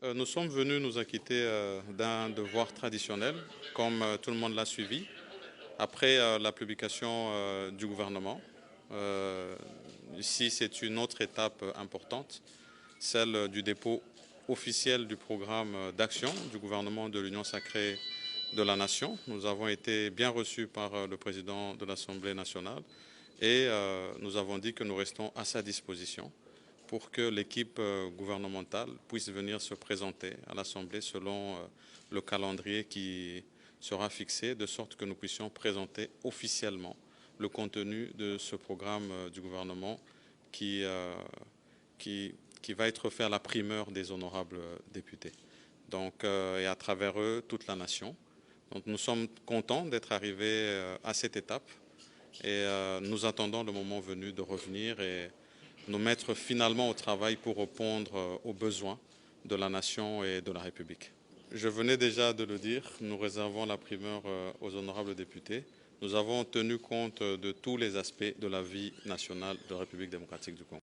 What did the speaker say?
Nous sommes venus nous acquitter d'un devoir traditionnel, comme tout le monde l'a suivi, après la publication du gouvernement. Euh, Ici, c'est une autre étape importante, celle du dépôt officiel du programme d'action du gouvernement de l'Union sacrée de la Nation. Nous avons été bien reçus par le président de l'Assemblée nationale et nous avons dit que nous restons à sa disposition pour que l'équipe gouvernementale puisse venir se présenter à l'Assemblée selon le calendrier qui sera fixé, de sorte que nous puissions présenter officiellement le contenu de ce programme du gouvernement qui, qui va être fait à la primeur des honorables députés. Donc, et à travers eux, toute la nation. Donc, nous sommes contents d'être arrivés à cette étape et nous attendons le moment venu de revenir et nous mettre finalement au travail pour répondre aux besoins de la nation et de la République. Je venais déjà de le dire, nous réservons la primeur aux honorables députés. Nous avons tenu compte de tous les aspects de la vie nationale de la République démocratique du Congo.